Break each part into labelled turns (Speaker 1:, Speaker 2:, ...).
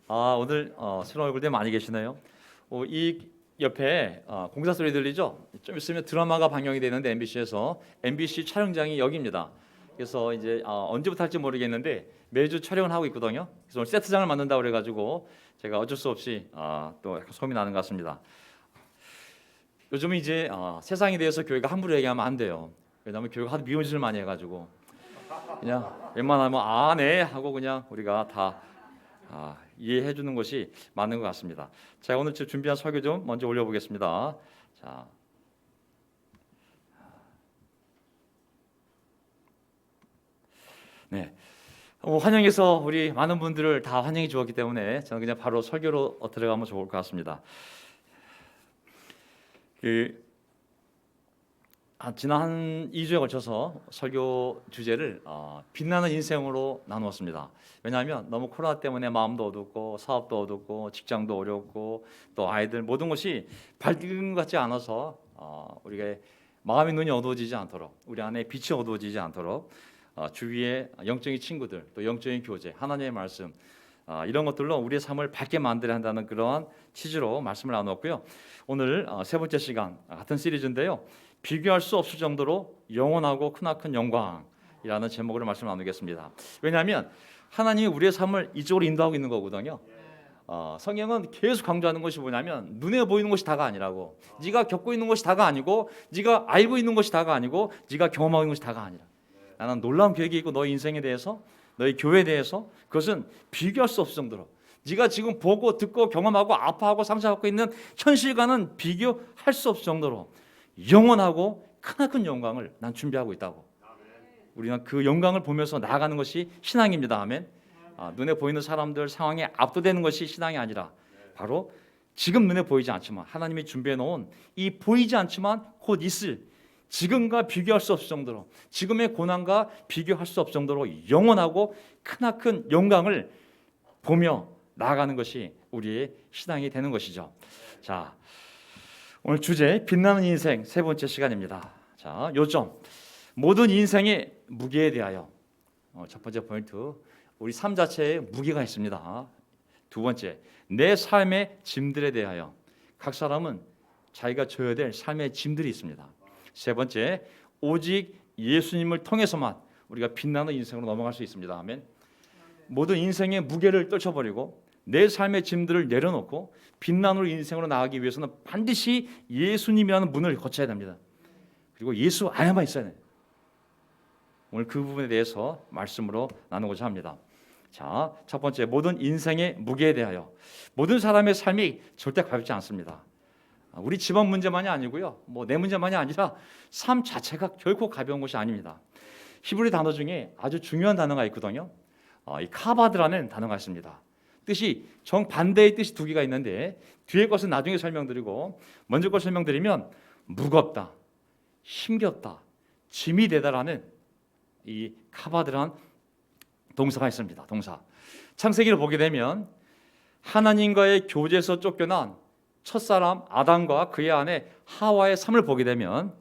Speaker 1: 오늘 새로운 얼굴들 많이 계시네요. 이 옆에 공사 소리 들리죠? 좀 있으면 드라마가 방영이 되는데 MBC에서 MBC 촬영장이 여기입니다. 그래서 이제 언제부터 할지 모르겠는데 매주 촬영을 하고 있거든요. 그래서 오늘 세트장을 만든다고 그래가지고 제가 어쩔 수 없이 또 약간 소문이 나는 것 같습니다. 요즘은 이제 세상에 대해서 교회가 함부로 얘기하면 안 돼요. 왜냐하면 교회가 하도 미운 짓을 많이 해가지고 그냥 웬만하면 네 하고 그냥 우리가 다 이해해 주는 것이 맞는 것 같습니다. 자, 오늘 준비한 설교 좀 먼저 올려보겠습니다. 자, 네. 환영해서 우리 많은 분들을 다 환영해 주었기 때문에 저는 그냥 바로 설교로 들어가면 좋을 것 같습니다. 지난 한 2주에 걸쳐서 설교 주제를 빛나는 인생으로 나누었습니다. 왜냐하면 너무 코로나 때문에 마음도 어둡고 사업도 어둡고 직장도 어렵고 또 아이들 모든 것이 밝은 것 같지 않아서 우리가 마음의 눈이 어두워지지 않도록 우리 안에 빛이 어두워지지 않도록 주위의 영적인 친구들 또 영적인 교제 하나님의 말씀 이런 것들로 우리의 삶을 밝게 만들어야 한다는 그러한 취지로 말씀을 나누었고요. 오늘 세 번째 시간 같은 시리즈인데요. 비교할 수 없을 정도로 영원하고 크나큰 영광이라는 제목으로 말씀을 나누겠습니다. 왜냐하면 하나님이 우리의 삶을 이쪽으로 인도하고 있는 거거든요. 성경은 계속 강조하는 것이 뭐냐면 눈에 보이는 것이 다가 아니라고, 네가 겪고 있는 것이 다가 아니고, 네가 알고 있는 것이 다가 아니고, 네가 경험하고 있는 것이 다가 아니라, 나는 놀라운 계획이 있고 너의 인생에 대해서, 너의 교회에 대해서 그것은 비교할 수 없을 정도로 네가 지금 보고 듣고 경험하고 아파하고 상처받고 있는 현실과는 비교할 수 없을 정도로 영원하고 크나큰 영광을 난 준비하고 있다고. 우리는 그 영광을 보면서 나아가는 것이 신앙입니다. 아멘. 눈에 보이는 사람들 상황에 압도되는 것이 신앙이 아니라 바로 지금 눈에 보이지 않지만 하나님이 준비해 놓은 이 보이지 않지만 곧 있을 지금과 비교할 수 없을 정도로 지금의 고난과 비교할 수 없을 정도로 영원하고 크나큰 영광을 보며 나아가는 것이 우리의 신앙이 되는 것이죠. 자, 오늘 주제 빛나는 인생 세 번째 시간입니다. 자, 요점 모든 인생의 무게에 대하여 첫 번째 포인트 우리 삶 자체에 무게가 있습니다. 두 번째 내 삶의 짐들에 대하여 각 사람은 자기가 져야 될 삶의 짐들이 있습니다. 세 번째 오직 예수님을 통해서만 우리가 빛나는 인생으로 넘어갈 수 있습니다. 아멘. 모든 인생의 무게를 떨쳐버리고 내 삶의 짐들을 내려놓고 빛나는 인생으로 나가기 위해서는 반드시 예수님이라는 문을 거쳐야 됩니다. 그리고 예수 안에만 있어야 돼요. 오늘 그 부분에 대해서 말씀으로 나누고자 합니다. 자, 첫 번째 모든 인생의 무게에 대하여 모든 사람의 삶이 절대 가볍지 않습니다. 우리 집안 문제만이 아니고요, 내 문제만이 아니라 삶 자체가 결코 가벼운 것이 아닙니다. 히브리 단어 중에 아주 중요한 단어가 있거든요. 이 카바드라는 단어가 있습니다. 뜻이 정반대의 뜻이 두 개가 있는데 뒤에 것은 나중에 설명드리고 먼저 것 설명드리면 무겁다, 힘겹다, 짐이 되다라는 이 카바드라는 동사가 있습니다. 동사. 창세기를 보게 되면 하나님과의 교제에서 쫓겨난 첫사람 아담과 그의 아내 하와의 삶을 보게 되면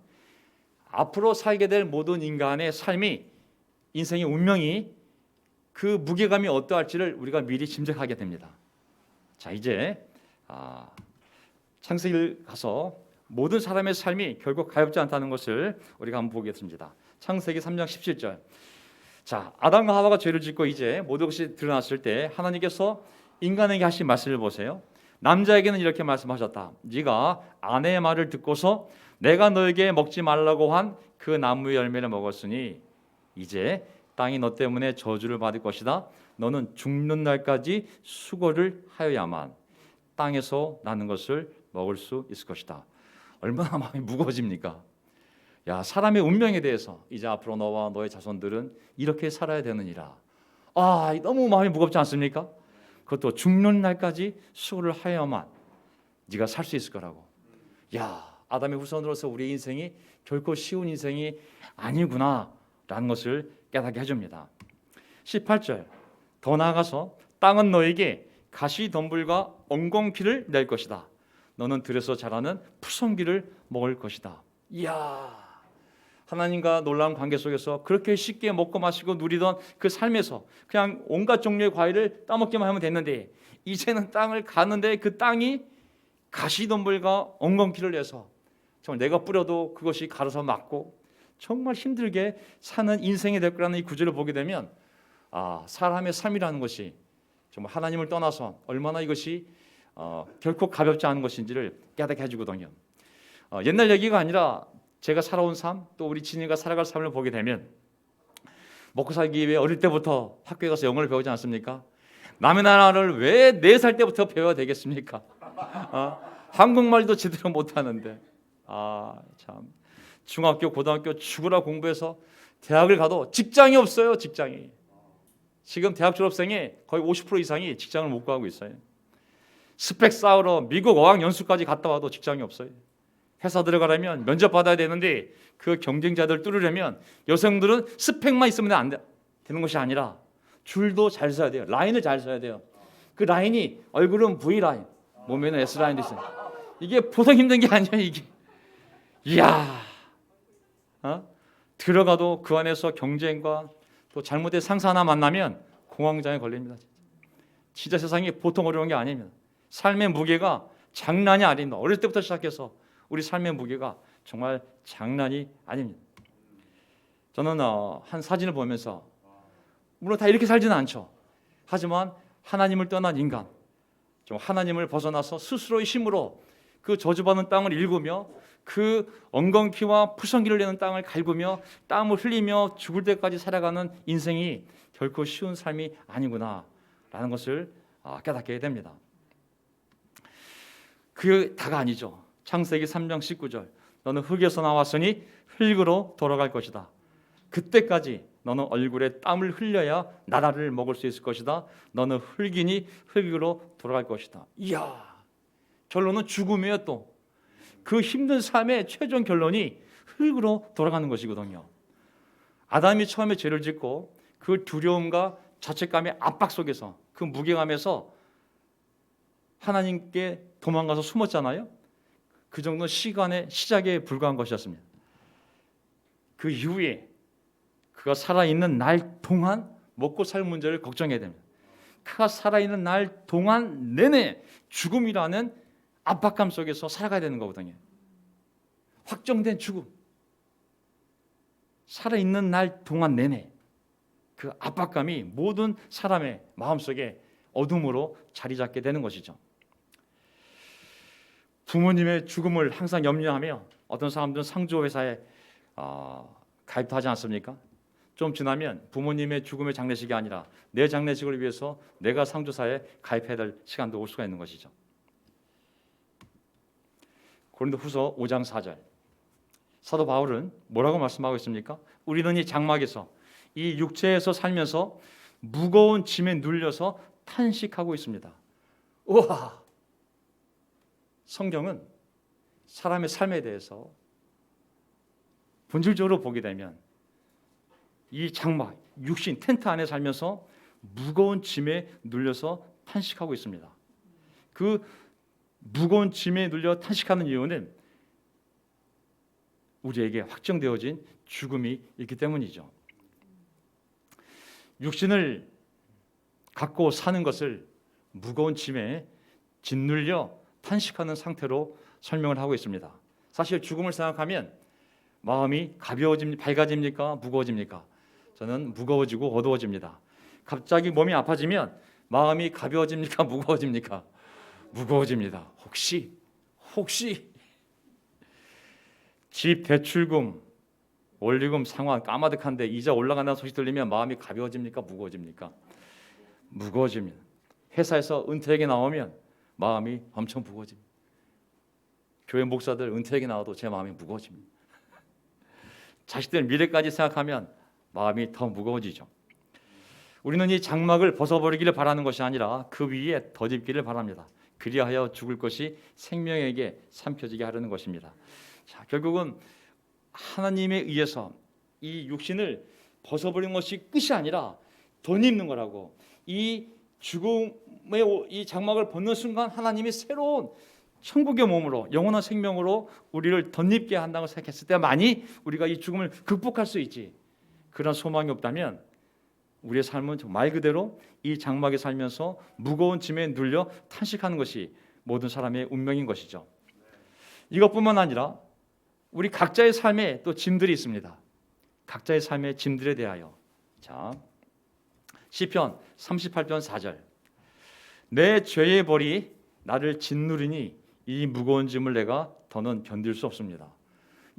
Speaker 1: 앞으로 살게 될 모든 인간의 삶이 인생의 운명이 그 무게감이 어떠할지를 우리가 미리 짐작하게 됩니다. 자, 이제 창세기를 가서 모든 사람의 삶이 결국 가볍지 않다는 것을 우리가 한번 보겠습니다. 창세기 3장 17절. 자, 아담과 하와가 죄를 짓고 이제 모든 것이 드러났을 때 하나님께서 인간에게 하신 말씀을 보세요. 남자에게는 이렇게 말씀하셨다. 네가 아내의 말을 듣고서 내가 너에게 먹지 말라고 한 그 나무의 열매를 먹었으니 이제 땅이 너 때문에 저주를 받을 것이다. 너는 죽는 날까지 수고를 하여야만 땅에서 나는 것을 먹을 수 있을 것이다. 얼마나 마음이 무거워집니까? 야, 사람의 운명에 대해서 이제 앞으로 너와 너의 자손들은 이렇게 살아야 되느니라. 너무 마음이 무겁지 않습니까? 그것도 죽는 날까지 수고를 하여야만 네가 살 수 있을 거라고. 야, 아담의 후손으로서 우리의 인생이 결코 쉬운 인생이 아니구나라는 것을 깨닫게 해줍니다. 18절 더 나아가서 땅은 너에게 가시덤불과 엉겅퀴를 낼 것이다. 너는 들에서 자라는 푸성귀를 먹을 것이다. 이야, 하나님과 놀라운 관계 속에서 그렇게 쉽게 먹고 마시고 누리던 그 삶에서 그냥 온갖 종류의 과일을 따먹기만 하면 됐는데 이제는 땅을 가는데 그 땅이 가시덤불과 엉겅퀴를 내서 정말 내가 뿌려도 그것이 갈아서 맞고 정말 힘들게 사는 인생이 될 거라는 이 구절을 보게 되면 사람의 삶이라는 것이 정말 하나님을 떠나서 얼마나 이것이 결코 가볍지 않은 것인지를 깨닫게 해주거든요. 옛날 얘기가 아니라 제가 살아온 삶, 또 우리 진이가 살아갈 삶을 보게 되면 먹고 살기 위해 어릴 때부터 학교에 가서 영어를 배우지 않습니까? 남의 나라를 왜 4살 때부터 배워야 되겠습니까? 한국말도 제대로 못하는데 참 중학교, 고등학교 죽으라 공부해서 대학을 가도 직장이 없어요. 직장이 지금 대학 졸업생의 거의 50% 이상이 직장을 못 구하고 있어요. 스펙 쌓으러 미국 어학연수까지 갔다 와도 직장이 없어요. 회사 들어가려면 면접 받아야 되는데 그 경쟁자들 뚫으려면 여성들은 스펙만 있으면 안 되는 것이 아니라 줄도 잘 서야 돼요. 라인을 잘 서야 돼요. 그 라인이 얼굴은 V 라인, 몸에는 S 라인도 있어요. 이게 보통 힘든 게 아니에요. 이게 이야 들어가도 그 안에서 경쟁과 또 잘못된 상사 하나 만나면 공황장애 걸립니다. 진짜 세상이 보통 어려운 게 아닙니다. 삶의 무게가 장난이 아닙니다. 어릴 때부터 시작해서 우리 삶의 무게가 정말 장난이 아닙니다. 저는 한 사진을 보면서 물론 다 이렇게 살지는 않죠. 하지만 하나님을 떠난 인간, 좀 하나님을 벗어나서 스스로의 힘으로 그 저주받은 땅을 일구며 그 엉겅퀴와 푸성기를 내는 땅을 갈구며 땀을 흘리며 죽을 때까지 살아가는 인생이 결코 쉬운 삶이 아니구나라는 것을 깨닫게 됩니다. 그 다가 아니죠. 창세기 3장 19절 너는 흙에서 나왔으니 흙으로 돌아갈 것이다. 그때까지 너는 얼굴에 땀을 흘려야 나라를 먹을 수 있을 것이다. 너는 흙이니 흙으로 돌아갈 것이다. 이야, 결론은 죽음이에요. 또 그 힘든 삶의 최종 결론이 흙으로 돌아가는 것이거든요. 아담이 처음에 죄를 짓고 그 두려움과 자책감의 압박 속에서 그 무게감에서 하나님께 도망가서 숨었잖아요. 그 정도는 시간의 시작에 불과한 것이었습니다. 그 이후에 그가 살아있는 날 동안 먹고 살 문제를 걱정해야 됩니다. 그가 살아있는 날 동안 내내 죽음이라는 압박감 속에서 살아가야 되는 거거든요. 확정된 죽음. 살아있는 날 동안 내내 그 압박감이 모든 사람의 마음속에 어둠으로 자리 잡게 되는 것이죠. 부모님의 죽음을 항상 염려하며 어떤 사람들은 상조회사에 가입도 하지 않습니까? 좀 지나면 부모님의 죽음의 장례식이 아니라 내 장례식을 위해서 내가 상조사에 가입해야 될 시간도 올 수가 있는 것이죠. 고린도후서 5장 4절 사도 바울은 뭐라고 말씀하고 있습니까? 우리는 이 장막에서 이 육체에서 살면서 무거운 짐에 눌려서 탄식하고 있습니다. 우와! 성경은 사람의 삶에 대해서 본질적으로 보게 되면 이 장막, 육신, 텐트 안에 살면서 무거운 짐에 눌려서 탄식하고 있습니다. 그 무거운 짐에 눌려 탄식하는 이유는 우리에게 확정되어진 죽음이 있기 때문이죠. 육신을 갖고 사는 것을 무거운 짐에 짓눌려 탄식하는 상태로 설명을 하고 있습니다. 사실 죽음을 생각하면 마음이 밝아집니까? 무거워집니까? 저는 무거워지고 어두워집니다. 갑자기 몸이 아파지면 마음이 가벼워집니까? 무거워집니까? 무거워집니다. 혹시 집 대출금, 원리금 상환 까마득한데 이자 올라간다는 소식 들리면 마음이 가벼워집니까? 무거워집니까? 무거워집니다. 회사에서 은퇴하게 나오면 마음이 엄청 무거워집니다. 교회 목사들 은퇴하게 나와도 제 마음이 무거워집니다. 자식들 미래까지 생각하면 마음이 더 무거워지죠. 우리는 이 장막을 벗어버리기를 바라는 것이 아니라 그 위에 덧입기를 바랍니다. 그리하여 죽을 것이 생명에게 삼켜지게 하려는 것입니다. 자, 결국은 하나님에 의해서 이 육신을 벗어버리는 것이 끝이 아니라 덧입는 거라고. 이 죽음의 이 장막을 벗는 순간 하나님이 새로운 천국의 몸으로 영원한 생명으로 우리를 덧입게 한다고 생각했을 때만이 우리가 이 죽음을 극복할 수 있지. 그런 소망이 없다면 우리의 삶은 말 그대로 이 장막에 살면서 무거운 짐에 눌려 탄식하는 것이 모든 사람의 운명인 것이죠. 이것뿐만 아니라 우리 각자의 삶에 또 짐들이 있습니다. 각자의 삶의 짐들에 대하여. 자, 시편 38편 4절. 내 죄의 벌이 나를 짓누르니 이 무거운 짐을 내가 더는 견딜 수 없습니다.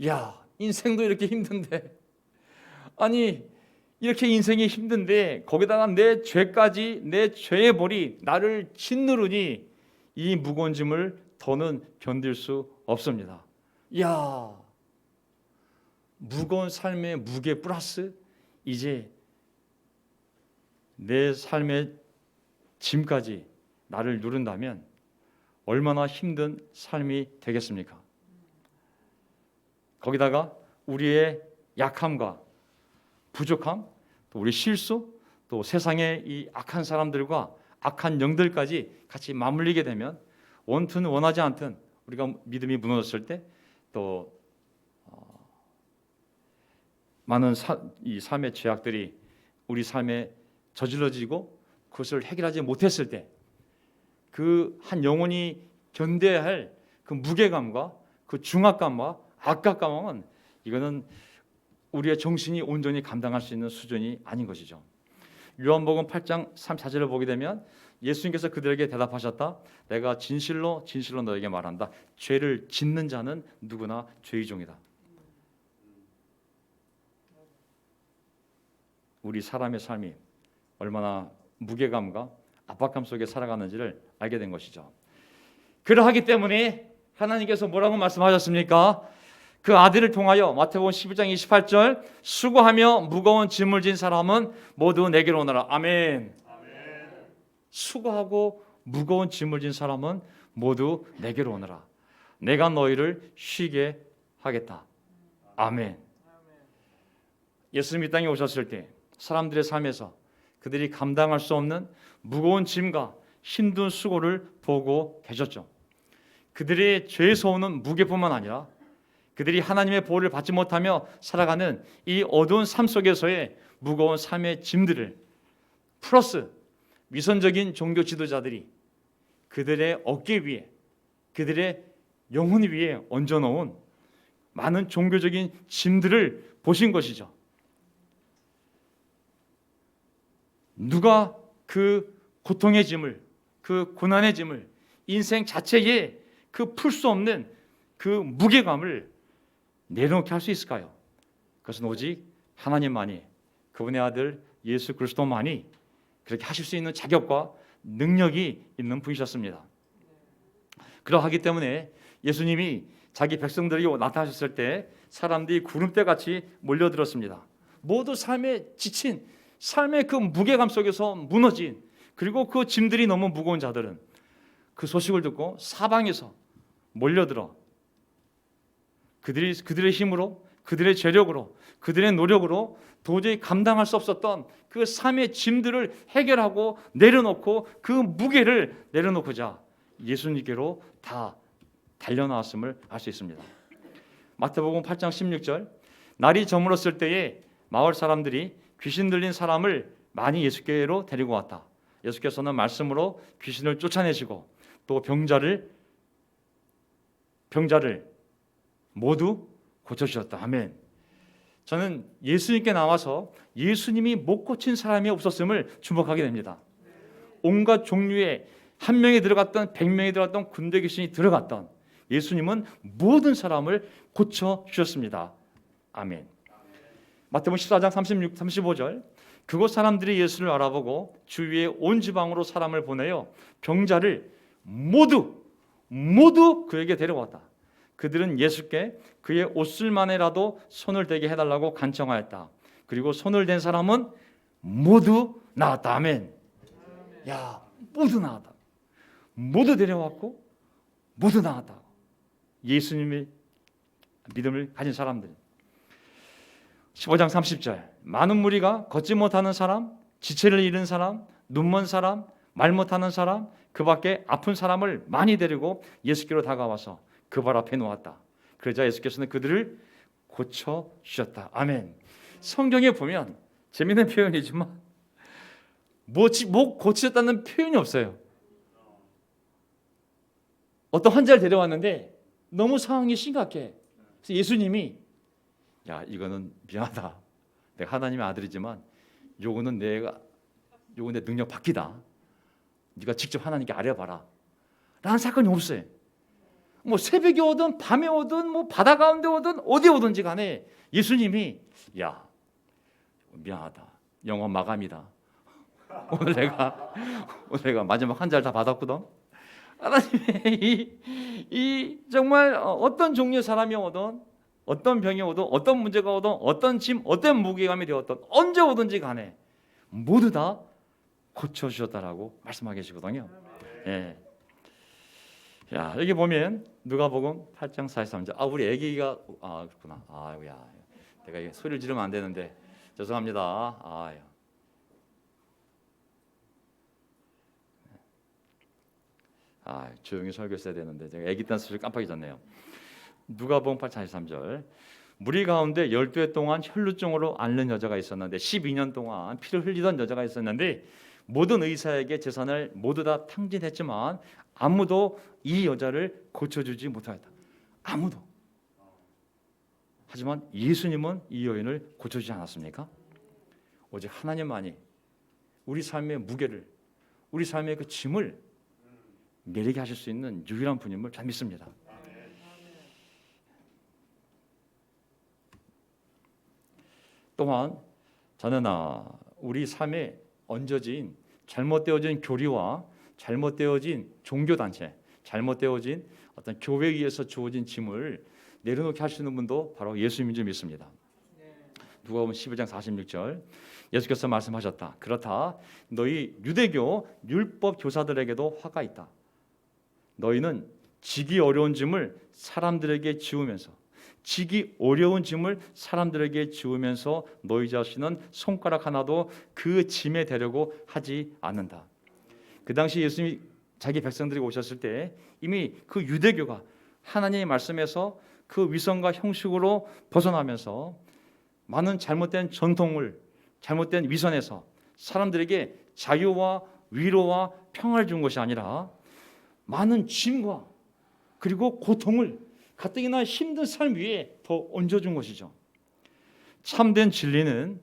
Speaker 1: 야, 인생도 이렇게 힘든데, 아니 이렇게 인생이 힘든데 거기다가 내 죄까지, 내 죄의 벌이 나를 짓누르니 이 무거운 짐을 더는 견딜 수 없습니다. 야, 무거운 삶의 무게 플러스 이제 내 삶의 짐까지 나를 누른다면 얼마나 힘든 삶이 되겠습니까? 거기다가 우리의 약함과 부족함, 또 우리 실수, 또 세상의 이 악한 사람들과 악한 영들까지 같이 맞물리게 되면 원튼 원하지 않든 우리가 믿음이 무너졌을 때 또 많은 이 삶의 죄악들이 우리 삶에 저질러지고 그것을 해결하지 못했을 때 그 한 영혼이 견뎌야 할 그 무게감과 그 중압감과 악각감은 이거는 우리의 정신이 온전히 감당할 수 있는 수준이 아닌 것이죠. 요한복음 8장 3, 4절을 보게 되면 예수님께서 그들에게 대답하셨다. 내가 진실로 진실로 너에게 말한다. 죄를 짓는 자는 누구나 죄의 종이다. 우리 사람의 삶이 얼마나 무게감과 압박감 속에 살아가는지를 알게 된 것이죠. 그러하기 때문에 하나님께서 뭐라고 말씀하셨습니까? 그 아들을 통하여 마태복음 11장 28절 수고하며 무거운 짐을 진 사람은 모두 내게로 오너라. 아멘. 아멘. 수고하고 무거운 짐을 진 사람은 모두 내게로 오너라. 내가 너희를 쉬게 하겠다. 아멘. 예수님이 땅에 오셨을 때 사람들의 삶에서 그들이 감당할 수 없는 무거운 짐과 힘든 수고를 보고 계셨죠. 그들의 죄에서 오는 무게뿐만 아니라 그들이 하나님의 보호를 받지 못하며 살아가는 이 어두운 삶 속에서의 무거운 삶의 짐들을 플러스 위선적인 종교 지도자들이 그들의 어깨 위에, 그들의 영혼 위에 얹어놓은 많은 종교적인 짐들을 보신 것이죠. 누가 그 고통의 짐을, 그 고난의 짐을, 인생 자체에 그 풀 수 없는 그 무게감을 내려놓게 할 수 있을까요? 그것은 오직 하나님만이, 그분의 아들 예수 그리스도만이 그렇게 하실 수 있는 자격과 능력이 있는 분이셨습니다. 그러하기 때문에 예수님이 자기 백성들이 나타나셨을 때 사람들이 구름대같이 몰려들었습니다. 모두 삶에 지친, 삶의 그 무게감 속에서 무너진, 그리고 그 짐들이 너무 무거운 자들은 그 소식을 듣고 사방에서 몰려들어 그들의 힘으로, 그들의 재력으로, 그들의 노력으로 도저히 감당할 수 없었던 그 삶의 짐들을 해결하고 내려놓고 그 무게를 내려놓고자 예수님께로 다 달려나왔음을 알 수 있습니다. 마태복음 8장 16절 날이 저물었을 때에 마을 사람들이 귀신 들린 사람을 많이 예수께로 데리고 왔다. 예수께서는 말씀으로 귀신을 쫓아내시고 또 병자를 모두 고쳐주셨다. 아멘. 저는 예수님께 나와서 예수님이 못 고친 사람이 없었음을 주목하게 됩니다. 온갖 종류의 한 명이 들어갔던 100명이 들어갔던 군대 귀신이 들어갔던 예수님은 모든 사람을 고쳐주셨습니다. 아멘. 마태복음 14장 36, 35절 그곳 사람들이 예수를 알아보고 주위에 온 지방으로 사람을 보내어 병자를 모두 그에게 데려왔다. 그들은 예수께 그의 옷슬만에라도 손을 대게 해달라고 간청하였다. 그리고 손을 댄 사람은 모두 나았다. 아멘. 야, 모두 나았다. 모두 데려왔고 모두 나았다. 예수님의 믿음을 가진 사람들. 15장 30절 많은 무리가 걷지 못하는 사람, 지체를 잃은 사람, 눈먼 사람, 말 못하는 사람, 그 밖에 아픈 사람을 많이 데리고 예수께로 다가와서 그 발 앞에 놓았다. 그러자 예수께서는 그들을 고쳐주셨다. 아멘. 성경에 보면 재미있는 표현이지만 목 고치셨다는 표현이 없어요. 어떤 환자를 데려왔는데 너무 상황이 심각해. 그래서 예수님이 야, 이거는 미안하다. 내가 하나님의 아들이지만 요거는 내 능력 밖이다. 네가 직접 하나님께 아뢰봐라. 라는 사건이 없어요. 뭐 새벽에 오든 밤에 오든 뭐 바다 가운데 오든 어디에 오든지 간에 예수님이 야, 미안하다. 영원 마감이다. 오늘 내가 마지막 한 잔 다 받았거든. 하나님의 이 정말 어떤 종류의 사람이 오든 어떤 병이 오든 어떤 문제가 오든 어떤 짐 어떤 무게감이 되었든 언제 오든지 간에 모두 다 고쳐주셨다라고 말씀하고 계시거든요. 예. 야, 여기 보면 누가복음 8장 43절. 우리 애기가 그렇구나. 아유야, 내가 소리를 지르면 안 되는데 죄송합니다. 조용히 설교했어야 되는데 제가 애기 딴 소리 깜빡 잊었네요. 누가복음 8장 43절. 무리 가운데 12해 동안 혈루증으로 앓는 여자가 있었는데 12년 동안 피를 흘리던 여자가 있었는데 모든 의사에게 재산을 모두 다 탕진했지만 아무도 이 여자를 고쳐주지 못하였다. 아무도. 하지만 예수님은 이 여인을 고쳐주지 않았습니까? 오직 하나님만이 우리 삶의 무게를, 우리 삶의 그 짐을 내리게 하실 수 있는 유일한 분임을 잘 믿습니다. 또한 저는 우리 삶에 얹어진 잘못되어진 교리와 잘못되어진 종교단체, 잘못되어진 어떤 교회에 의해서 주어진 짐을 내려놓게 하시는 분도 바로 예수님인 줄 믿습니다. 누가복음 11장 46절 예수께서 말씀하셨다. 그렇다. 너희 유대교 율법 교사들에게도 화가 있다. 너희는 지기 어려운 짐을 사람들에게 지우면서 너희 자신은 손가락 하나도 그 짐에 대려고 하지 않는다. 그 당시 예수님이 자기 백성들이 오셨을 때 이미 그 유대교가 하나님의 말씀에서 그 위선과 형식으로 벗어나면서 많은 잘못된 전통을, 잘못된 위선에서 사람들에게 자유와 위로와 평화를 준 것이 아니라 많은 짐과 그리고 고통을 가뜩이나 힘든 삶 위에 더 얹어준 것이죠. 참된 진리는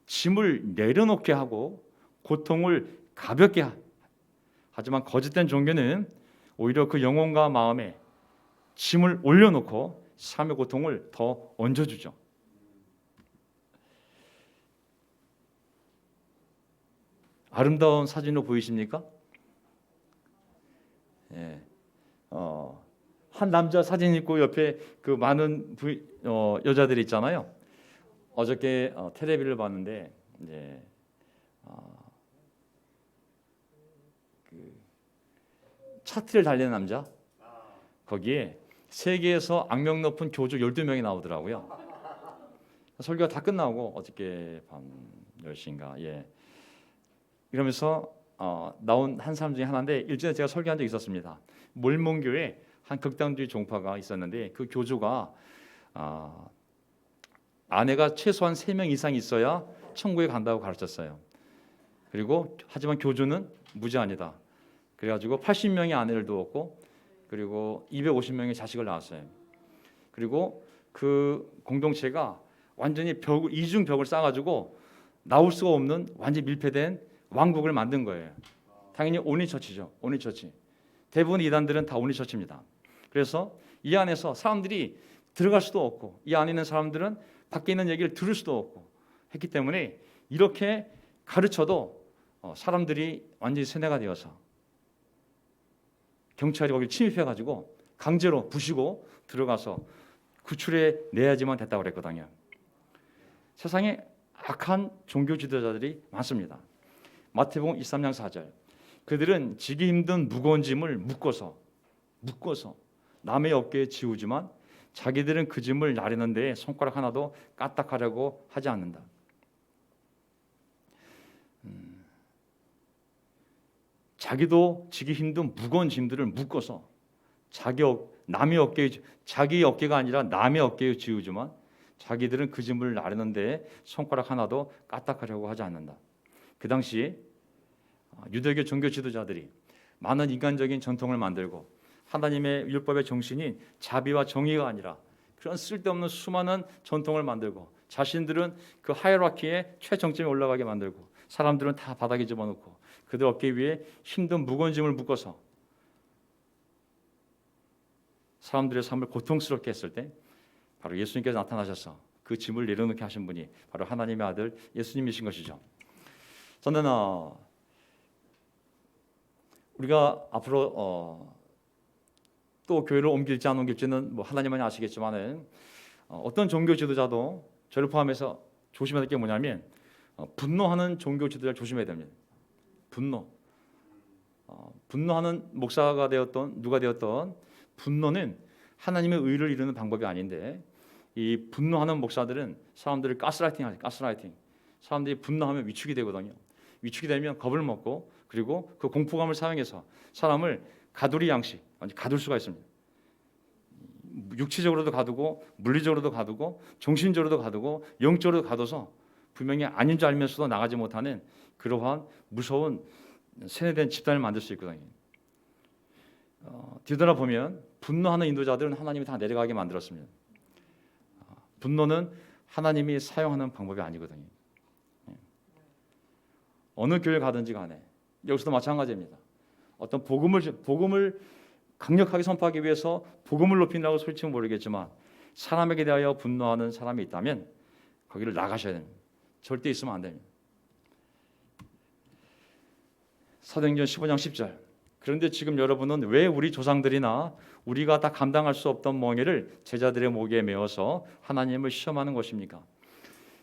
Speaker 1: 짐을 내려놓게 하고 고통을 가볍게 하지만 거짓된 종교는 오히려 그 영혼과 마음에 짐을 올려놓고 삶의 고통을 더 얹어주죠. 아름다운 사진으로 보이십니까? 예. 한 남자 사진 있고 옆에 그 많은 여자들이 있잖아요. 어저께 텔레비를 봤는데 이제 그 차트를 달리는 남자 거기에 세계에서 악명 높은 교주 12명이 나오더라고요. 설교가 다 끝나고 어저께 밤 10시인가 이러면서 나온 한 사람 중에 하나인데 일전에 제가 설교한 적이 있었습니다. 몰몬교회 한 극단주의 종파가 있었는데 그 교주가 아내가 최소한 3명 이상 있어야 천국에 간다고 가르쳤어요. 그리고 하지만 교주는 무제한이다. 그래가지고 80명의 아내를 두었고 그리고 250명의 자식을 낳았어요. 그리고 그 공동체가 완전히 이중 벽을 쌓아가지고 나올 수가 없는 완전히 밀폐된 왕국을 만든 거예요. 당연히 온리처치죠. 온리처치. 대부분 이단들은 다 온리처치입니다. 그래서 이 안에서 사람들이 들어갈 수도 없고 이 안에 있는 사람들은 밖에 있는 얘기를 들을 수도 없고 했기 때문에 이렇게 가르쳐도 사람들이 완전히 세뇌가 되어서 경찰이 거기 침입해가지고 강제로 부시고 들어가서 구출해 내야지만 됐다고 그랬거든요. 세상에 악한 종교 지도자들이 많습니다. 마태복음 23장 4절 그들은 지기 힘든 무거운 짐을 묶어서 남의 어깨에 지우지만 자기들은 그 짐을 나르는 데에 손가락 하나도 까딱하려고 하지 않는다. 자기도 지기 힘든 무거운 짐들을 묶어서 자기 어깨가 아니라 남의 어깨에 지우지만 자기들은 그 짐을 나르는 데에 손가락 하나도 까딱하려고 하지 않는다. 그 당시 유대교 종교 지도자들이 많은 인간적인 전통을 만들고 하나님의 율법의 정신인 자비와 정의가 아니라 그런 쓸데없는 수많은 전통을 만들고 자신들은 그 하이라키의 최정점에 올라가게 만들고 사람들은 다 바닥에 집어넣고 그들 어깨 위에 힘든 무거운 짐을 묶어서 사람들의 삶을 고통스럽게 했을 때 바로 예수님께서 나타나셔서 그 짐을 내려놓게 하신 분이 바로 하나님의 아들 예수님이신 것이죠. 저는 우리가 앞으로 또 교회를 옮길지 안 옮길지는 뭐 하나님만이 아시겠지만은 어떤 종교 지도자도 저를 포함해서 조심해야 될 게 뭐냐면 분노하는 종교 지도자를 조심해야 됩니다. 분노하는 목사가 되었던 누가 되었던 분노는 하나님의 의를 이루는 방법이 아닌데 이 분노하는 목사들은 사람들을 가스라이팅하죠. 가스라이팅. 사람들이 분노하면 위축이 되거든요. 위축이 되면 겁을 먹고 그리고 그 공포감을 사용해서 사람을 가두리 양식 가둘 수가 있습니다. 육체적으로도 가두고 물리적으로도 가두고 정신적으로도 가두고 영적으로도 가둬서 분명히 아닌 줄 알면서도 나가지 못하는 그러한 무서운 세뇌된 집단을 만들 수 있거든요. 뒤돌아보면 분노하는 인도자들은 하나님이 다 내려가게 만들었습니다. 분노는 하나님이 사용하는 방법이 아니거든요. 어느 교회 가든지 간에 여기서도 마찬가지입니다. 어떤 복음을 강력하게 선포하기 위해서 복음을 높인다고 소리치면 모르겠지만 사람에게 대하여 분노하는 사람이 있다면 거기를 나가셔야 됩니다. 절대 있으면 안 됩니다. 사도행전 15장 10절. 그런데 지금 여러분은 왜 우리 조상들이나 우리가 다 감당할 수 없던 멍에를 제자들의 목에 메어서 하나님을 시험하는 것입니까?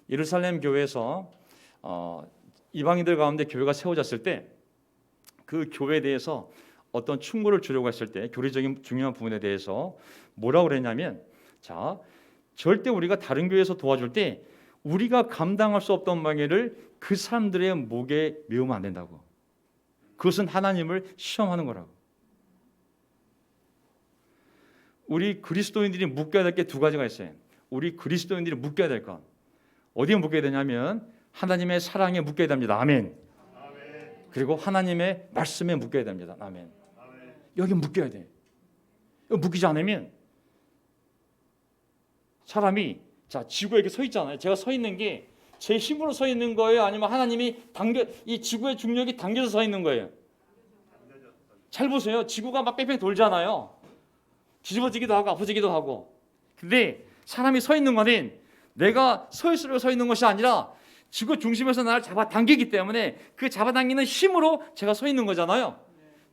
Speaker 1: 예루살렘 교회에서 이방인들 가운데 교회가 세워졌을 때 그 교회에 대해서 어떤 충고를 주려고 했을 때 교리적인 중요한 부분에 대해서 뭐라고 그랬냐면 자 절대 우리가 다른 교회에서 도와줄 때 우리가 감당할 수 없던 멍에를 그 사람들의 목에 메우면 안 된다고. 그것은 하나님을 시험하는 거라고. 우리 그리스도인들이 묶여야 될 게 두 가지가 있어요. 우리 그리스도인들이 묶여야 될 것. 어디에 묶여야 되냐면 하나님의 사랑에 묶여야 됩니다. 아멘. 그리고 하나님의 말씀에 묶여야 됩니다. 아멘. 여기 묶여야 돼. 여기 묶이지 않으면 사람이 자 지구에 이렇게 서 있잖아요. 제가 서 있는 게 제 힘으로 서 있는 거예요? 아니면 하나님이 이 지구의 중력이 당겨서 서 있는 거예요? 잘 보세요. 지구가 막 뺑뺑 돌잖아요. 뒤집어지기도 하고 아파지기도 하고. 근데 사람이 서 있는 거는 내가 서 있으려고 서 있는 것이 아니라 지구 중심에서 나를 잡아당기기 때문에 그 잡아당기는 힘으로 제가 서 있는 거잖아요.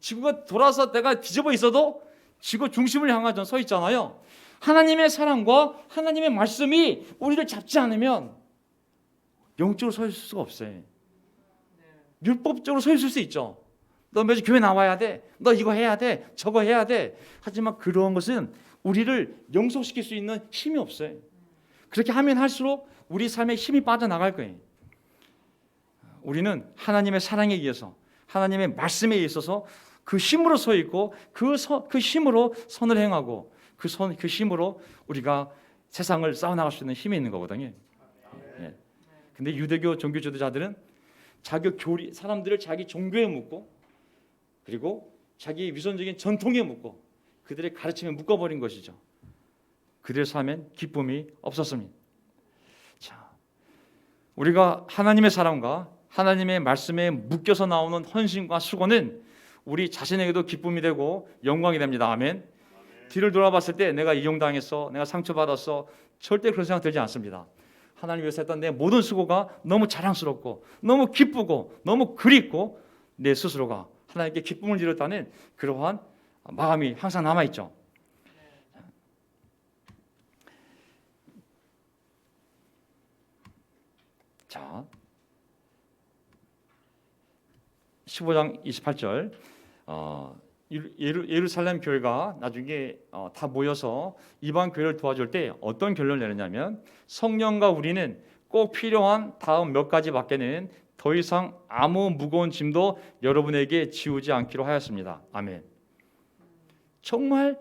Speaker 1: 지구가 돌아서 내가 뒤집어 있어도 지구 중심을 향하여 서 있잖아요. 하나님의 사랑과 하나님의 말씀이 우리를 잡지 않으면 영적으로 서 있을 수가 없어요. 율법적으로 서 있을 수 있죠. 너 매주 교회 나와야 돼. 너 이거 해야 돼. 저거 해야 돼. 하지만 그런 것은 우리를 영속시킬 수 있는 힘이 없어요. 그렇게 하면 할수록 우리 삶에 힘이 빠져나갈 거예요. 우리는 하나님의 사랑에 의해서 하나님의 말씀에 있어서 그 힘으로 서 있고 그 힘으로 선을 행하고 그 힘으로 우리가 세상을 싸워나갈 수 있는 힘이 있는 거거든요. 예. 근데 유대교 종교 지도자들은 사람들을 자기 종교에 묶고 그리고 자기 위선적인 전통에 묶고 그들의 가르침에 묶어버린 것이죠. 그들의 삶엔 기쁨이 없었습니다. 자, 우리가 하나님의 사랑과 하나님의 말씀에 묶여서 나오는 헌신과 수고는 우리 자신에게도 기쁨이 되고 영광이 됩니다. 아멘. 뒤를 돌아봤을 때 내가 이용당했어, 내가 상처받았어, 절대 그런 생각 들지 않습니다. 하나님 위해서 했던 내 모든 수고가 너무 자랑스럽고 너무 기쁘고 너무 그립고 내 스스로가 하나님께 기쁨을 이뤘다는 그러한 마음이 항상 남아있죠. 자, 15장 28절 예루살렘 교회가 나중에 다 모여서 이방 교회를 도와줄 때 어떤 결론을 내렸냐면 성령과 우리는 꼭 필요한 다음 몇 가지 밖에는 더 이상 아무 무거운 짐도 여러분에게 지우지 않기로 하였습니다. 아멘. 정말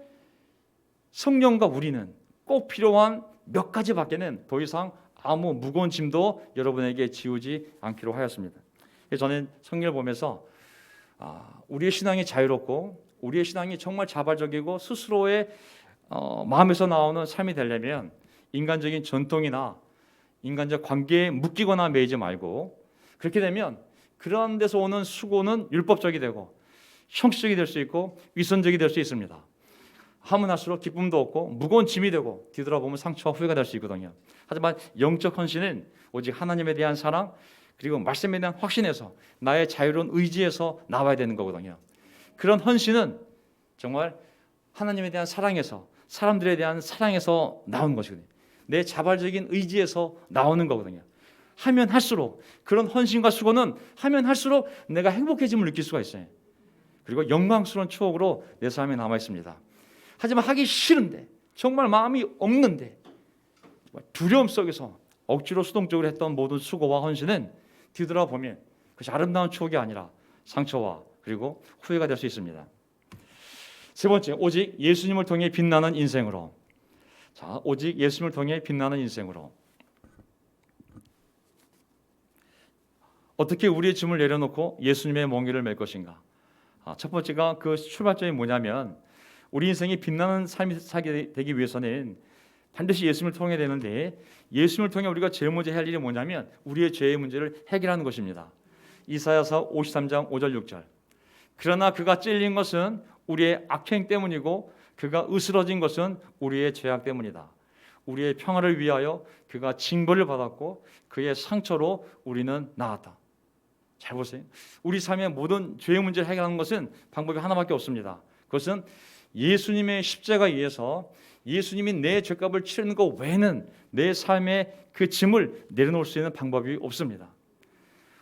Speaker 1: 성령과 우리는 꼭 필요한 몇 가지 밖에는 더 이상 아무 무거운 짐도 여러분에게 지우지 않기로 하였습니다. 그래서 저는 성경을 보면서 우리의 신앙이 자유롭고 우리의 신앙이 정말 자발적이고 스스로의 마음에서 나오는 삶이 되려면 인간적인 전통이나 인간적 관계에 묶이거나 매이지 말고, 그렇게 되면 그런 데서 오는 수고는 율법적이 되고 형식적이 될 수 있고 위선적이 될 수 있습니다. 하면 할수록 기쁨도 없고 무거운 짐이 되고 뒤돌아보면 상처와 후회가 될 수 있거든요. 하지만 영적 헌신은 오직 하나님에 대한 사랑 그리고 말씀에 대한 확신에서 나의 자유로운 의지에서 나와야 되는 거거든요. 그런 헌신은 정말 하나님에 대한 사랑에서, 사람들에 대한 사랑에서 나오는 것이거든요. 내 자발적인 의지에서 나오는 거거든요. 하면 할수록, 그런 헌신과 수고는 하면 할수록 내가 행복해짐을 느낄 수가 있어요. 그리고 영광스러운 추억으로 내 삶에 남아 있습니다. 하지만 하기 싫은데, 정말 마음이 없는데, 두려움 속에서 억지로 수동적으로 했던 모든 수고와 헌신은 뒤돌아보면 그것이 아름다운 추억이 아니라 상처와 그리고 후회가 될 수 있습니다. 세 번째, 오직 예수님을 통해 빛나는 인생으로. 자, 오직 예수님을 통해 빛나는 인생으로. 어떻게 우리의 짐을 내려놓고 예수님의 멍에를 맬 것인가? 첫 번째가 그 출발점이 뭐냐면, 우리 인생이 빛나는 삶이 살게 되기 위해서는 반드시 예수님을 통해야 되는데, 예수님을 통해 우리가 제일 먼저 할 일이 뭐냐면 우리의 죄의 문제를 해결하는 것입니다. 이사야서 53장 5절 6절. 그러나 그가 찔린 것은 우리의 악행 때문이고 그가 으스러진 것은 우리의 죄악 때문이다. 우리의 평화를 위하여 그가 징벌을 받았고 그의 상처로 우리는 나았다. 잘 보세요. 우리 삶의 모든 죄의 문제를 해결하는 것은 방법이 하나밖에 없습니다. 그것은 예수님의 십자가에 의해서 예수님이 내 죄값을 치르는 것 외에는 내 삶의 그 짐을 내려놓을 수 있는 방법이 없습니다.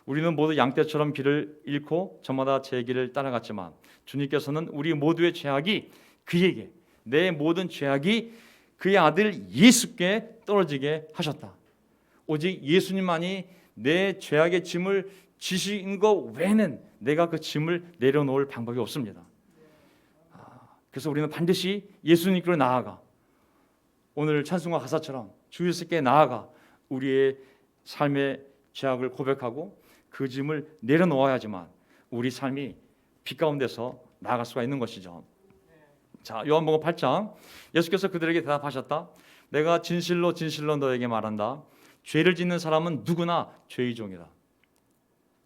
Speaker 1: 우리는 모두 양떼처럼 길을 잃고 저마다 제 길을 따라갔지만 주님께서는 우리 모두의 죄악이 그에게, 내 모든 죄악이 그의 아들 예수께 떨어지게 하셨다. 오직 예수님만이 내 죄악의 짐을 지신 것 외에는 내가 그 짐을 내려놓을 방법이 없습니다. 그래서 우리는 반드시 예수님께로 나아가, 오늘 찬송가 가사처럼 주 예수께 나아가 우리의 삶의 죄악을 고백하고 그 짐을 내려놓아야지만 우리 삶이 빛 가운데서 나아갈 수가 있는 것이죠. 자, 요한복음 8장, 예수께서 그들에게 대답하셨다. 내가 진실로 진실로 너에게 말한다. 죄를 짓는 사람은 누구나 죄의 종이다.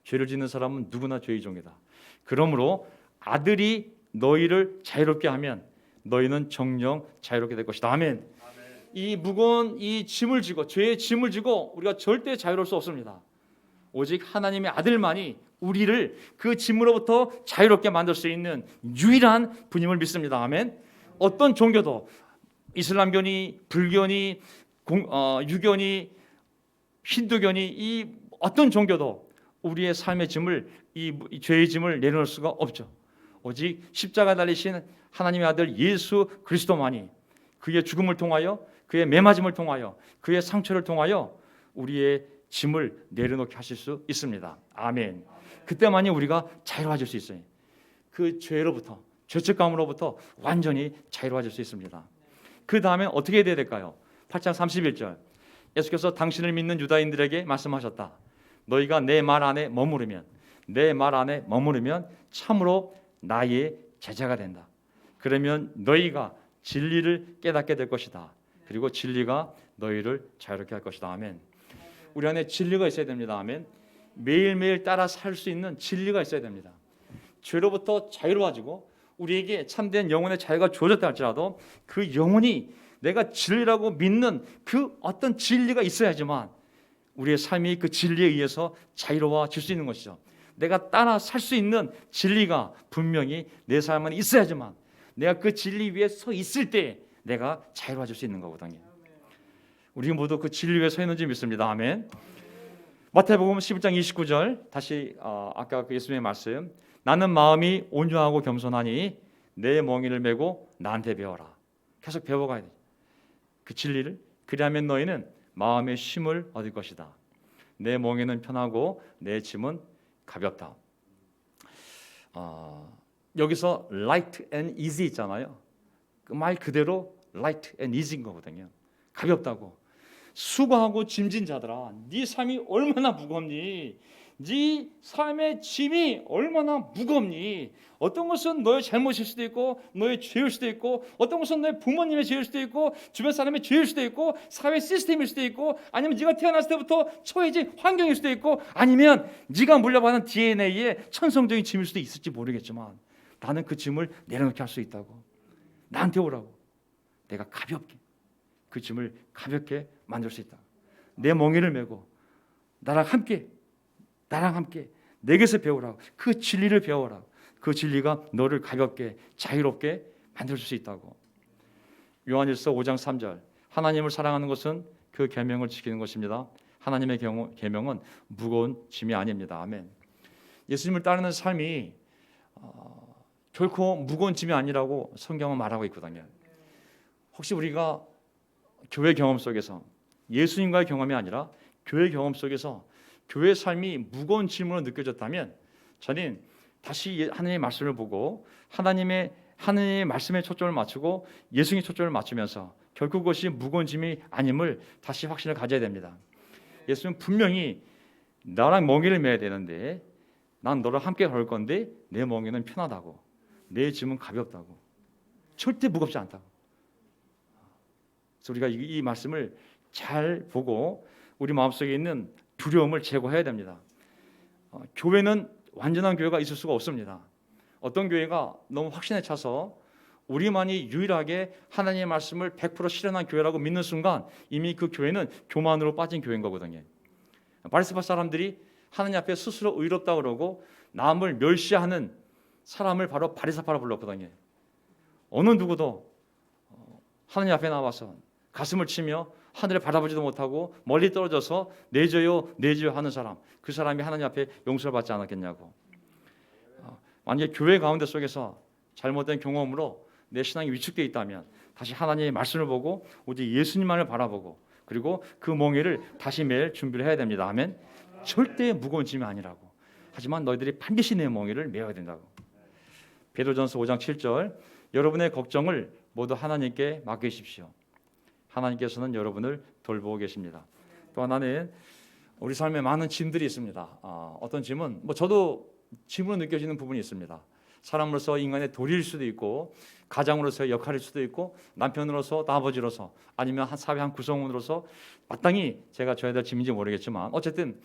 Speaker 1: 죄를 짓는 사람은 누구나 죄의 종이다. 그러므로 아들이 너희를 자유롭게 하면 너희는 정녕 자유롭게 될 것이다. 아멘. 이 무거운 이 짐을 지고, 죄의 짐을 지고 우리가 절대 자유로울 수 없습니다. 오직 하나님의 아들만이 우리를 그 짐으로부터 자유롭게 만들 수 있는 유일한 분임을 믿습니다. 아멘. 어떤 종교도, 이슬람교니 불교니 유교니 힌두교니 이 어떤 종교도 우리의 삶의 짐을, 이 죄의 짐을 내려놓을 수가 없죠. 오직 십자가 달리신 하나님의 아들 예수 그리스도만이 그의 죽음을 통하여, 그의 매맞음을 통하여, 그의 상처를 통하여 우리의 짐을 내려놓게 하실 수 있습니다. 아멘. 그때만이 우리가 자유로워질 수 있어요. 그 죄로부터, 죄책감으로부터 완전히 자유로워질 수 있습니다. 그 다음에 어떻게 해야 될까요? 8장 31절, 예수께서 당신을 믿는 유다인들에게 말씀하셨다. 너희가 내 말 안에 머무르면, 내 말 안에 머무르면 참으로 나의 제자가 된다. 그러면 너희가 진리를 깨닫게 될 것이다. 그리고 진리가 너희를 자유롭게 할 것이다. 아멘. 우리 안에 진리가 있어야 됩니다. 아멘. 매일매일 따라 살 수 있는 진리가 있어야 됩니다. 죄로부터 자유로워지고 우리에게 참된 영혼의 자유가 주어졌다 할지라도 그 영혼이 내가 진리라고 믿는 그 어떤 진리가 있어야지만 우리의 삶이 그 진리에 의해서 자유로워질 수 있는 것이죠. 내가 따라 살 수 있는 진리가 분명히 내 삶 안에 있어야지만 내가 그 진리 위에 서 있을 때 내가 자유로워질 수 있는 거거든요. 우리 모두 그 진리 위에 서 있는지 믿습니다. 아멘. 마태복음 11장 29절, 다시 아까 그 예수님의 말씀, 나는 마음이 온유하고 겸손하니 내 멍에를 메고 나한테 배워라. 계속 배워가야 돼. 그 진리를. 그리하면 너희는 마음의 쉼을 얻을 것이다. 내 멍에는 편하고 내 짐은 가볍다. 여기서 light and easy 있잖아요. 그 말 그대로 light and easy인 거거든요. 가볍다고. 수고하고 짐진 자들아, 네 삶이 얼마나 무겁니? 네 삶의 짐이 얼마나 무겁니? 어떤 것은 너의 잘못일 수도 있고 너의 죄일 수도 있고, 어떤 것은 너의 부모님의 죄일 수도 있고 주변 사람의 죄일 수도 있고 사회 시스템일 수도 있고, 아니면 네가 태어났을 때부터 처해진 환경일 수도 있고, 아니면 네가 물려받은 DNA의 천성적인 짐일 수도 있을지 모르겠지만, 나는 그 짐을 내려놓게 할 수 있다고. 나한테 오라고. 내가 가볍게 그 짐을 가볍게 만들 수 있다. 내 멍에를 메고 나랑 함께 내게서 배우라고. 그 진리를 배워라. 그 진리가 너를 가볍게 자유롭게 만들 수 있다고. 요한일서 5장 3절, 하나님을 사랑하는 것은 그 계명을 지키는 것입니다. 하나님의 계명은 무거운 짐이 아닙니다. 아멘. 예수님을 따르는 삶이 결코 무거운 짐이 아니라고 성경은 말하고 있거든요. 혹시 우리가 교회 경험 속에서, 예수님과의 경험이 아니라 교회 경험 속에서 교회 삶이 무거운 짐으로 느껴졌다면, 저는 다시 하나님의 말씀을 보고 하나님의 말씀에 초점을 맞추고 예수님의 초점을 맞추면서 결국 그것이 무거운 짐이 아님을 다시 확신을 가져야 됩니다. 예수님은 분명히 나랑 멍에를 메야 되는데, 난 너랑 함께 걸 건데 내 멍에는 편하다고, 내 짐은 가볍다고, 절대 무겁지 않다고. 그래서 우리가 이 말씀을 잘 보고 우리 마음속에 있는 두려움을 제거해야 됩니다. 교회는 완전한 교회가 있을 수가 없습니다. 어떤 교회가 너무 확신에 차서 우리만이 유일하게 하나님의 말씀을 100% 실현한 교회라고 믿는 순간 이미 그 교회는 교만으로 빠진 교회인 거거든요. 바리새파 사람들이 하나님 앞에 스스로 의롭다고 그러고 남을 멸시하는 사람을 바로 바리새파라 불렀거든요. 어느 누구도 하나님 앞에 나와서 가슴을 치며 하늘을 바라보지도 못하고 멀리 떨어져서 내줘요 내줘요 하는 사람, 그 사람이 하나님 앞에 용서를 받지 않았겠냐고. 만약에 교회 가운데 속에서 잘못된 경험으로 내 신앙이 위축되어 있다면 다시 하나님의 말씀을 보고 오직 예수님만을 바라보고, 그리고 그 멍에를 다시 매일 준비를 해야 됩니다. 아멘. 절대 무거운 짐이 아니라고. 하지만 너희들이 반드시 내 멍에를 메어야 된다고. 베드로전서 5장 7절, 여러분의 걱정을 모두 하나님께 맡기십시오. 하나님께서는 여러분을 돌보고 계십니다. 또 하나는 우리 삶에 많은 짐들이 있습니다. 어떤 짐은 저도 짐으로 느껴지는 부분이 있습니다. 사람으로서 인간의 도리일 수도 있고, 가장으로서의 역할일 수도 있고, 남편으로서, 아버지로서, 아니면 한 사회 한 구성원으로서 마땅히 제가 져야 될 짐인지 모르겠지만, 어쨌든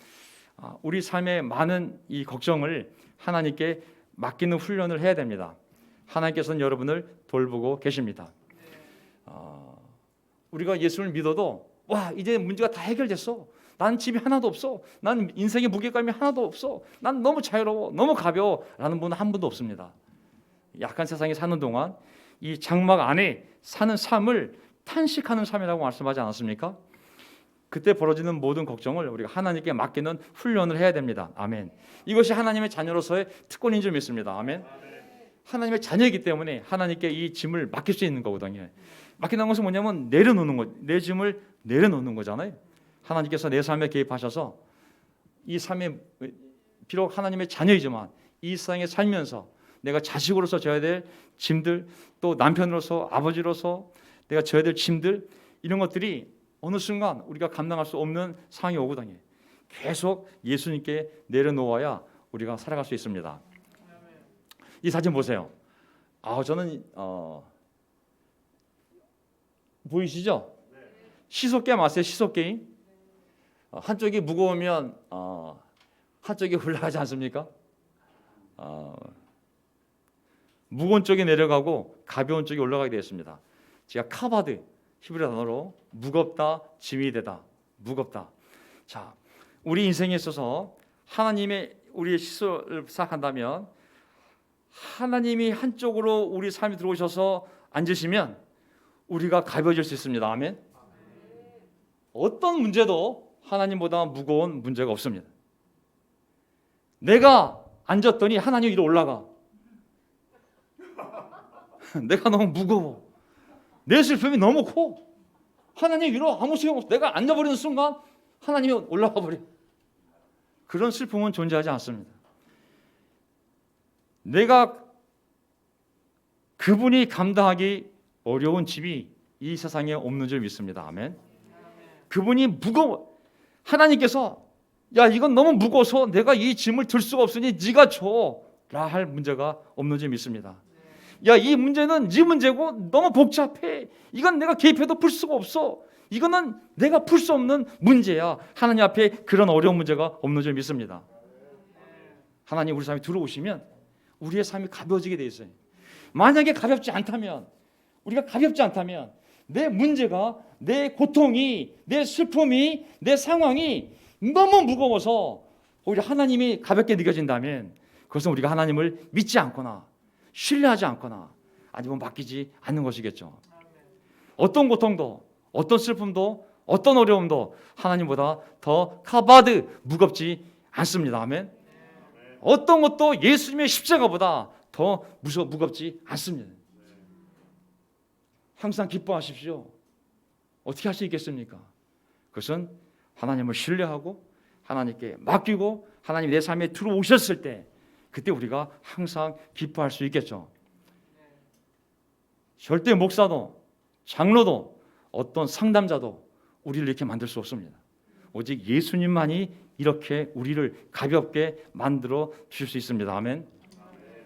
Speaker 1: 우리 삶에 많은 이 걱정을 하나님께 맡기는 훈련을 해야 됩니다. 하나님께서는 여러분을 돌보고 계십니다. 우리가 예수를 믿어도 이제 문제가 다 해결됐어, 난 집이 하나도 없어, 난 인생의 무게감이 하나도 없어, 난 너무 자유로워, 너무 가벼워 라는 분은 한 분도 없습니다. 약한 세상에 사는 동안 이 장막 안에 사는 삶을 탄식하는 삶이라고 말씀하지 않았습니까? 그때 벌어지는 모든 걱정을 우리가 하나님께 맡기는 훈련을 해야 됩니다. 아멘. 이것이 하나님의 자녀로서의 특권인 줄 믿습니다. 아멘. 하나님의 자녀이기 때문에 하나님께 이 짐을 맡길 수 있는 거거든요. 맡긴다는 것은 뭐냐면 내려놓는 거, 내 짐을 내려놓는 거잖아요. 하나님께서 내 삶에 개입하셔서 이 삶에, 비록 하나님의 자녀이지만 이 세상에 살면서 내가 자식으로서 져야 될 짐들, 또 남편으로서, 아버지로서 내가 져야 될 짐들, 이런 것들이 어느 순간 우리가 감당할 수 없는 상황이 오거든요. 계속 예수님께 내려놓아야 우리가 살아갈 수 있습니다. 이 사진 보세요. 저는 보이시죠? 시소 게임 아세요? 시소 게임. 한쪽이 무거우면 한쪽이 올라가지 않습니까? 무거운 쪽이 내려가고 가벼운 쪽이 올라가게 되어 있습니다. 제가 카바드, 히브리 단어로 무겁다, 짐이 되다, 무겁다. 자, 우리 인생에 있어서 하나님의 우리의 시소를 생각한다면, 하나님이 한쪽으로 우리 삶에 들어오셔서 앉으시면 우리가 가벼워질 수 있습니다. 아멘. 어떤 문제도 하나님보다 무거운 문제가 없습니다. 내가 앉았더니 하나님 위로 올라가. 내가 너무 무거워. 내 슬픔이 너무 커. 하나님 위로 아무 소용 없어. 내가 앉아버리는 순간 하나님이 올라와 버려. 그런 슬픔은 존재하지 않습니다. 내가 그분이 감당하기 어려운 짐이 이 세상에 없는 줄 믿습니다. 아멘. 그분이 무거워. 하나님께서 야, 이건 너무 무거워서 내가 이 짐을 들 수가 없으니 네가 줘 라 할 문제가 없는 줄 믿습니다. 야, 이 문제는 네 문제고 너무 복잡해. 이건 내가 개입해도 풀 수가 없어. 이거는 내가 풀 수 없는 문제야. 하나님 앞에 그런 어려운 문제가 없는 줄 믿습니다. 하나님 우리 삶에 들어오시면 우리의 삶이 가벼워지게 돼 있어요. 만약에 가볍지 않다면, 우리가 가볍지 않다면 내 문제가, 내 고통이, 내 슬픔이, 내 상황이 너무 무거워서 오히려 하나님이 가볍게 느껴진다면 그것은 우리가 하나님을 믿지 않거나 신뢰하지 않거나 아니면 맡기지 않는 것이겠죠. 어떤 고통도, 어떤 슬픔도, 어떤 어려움도 하나님보다 더 카바드 무겁지 않습니다. 아멘. 어떤 것도 예수님의 십자가보다 더 무겁지 않습니다. 항상 기뻐하십시오. 어떻게 할 수 있겠습니까? 그것은 하나님을 신뢰하고 하나님께 맡기고 하나님 내 삶에 들어오셨을 때 그때 우리가 항상 기뻐할 수 있겠죠. 절대 목사도 장로도 어떤 상담자도 우리를 이렇게 만들 수 없습니다. 오직 예수님만이 이렇게 우리를 가볍게 만들어 주실 수 있습니다. 아멘.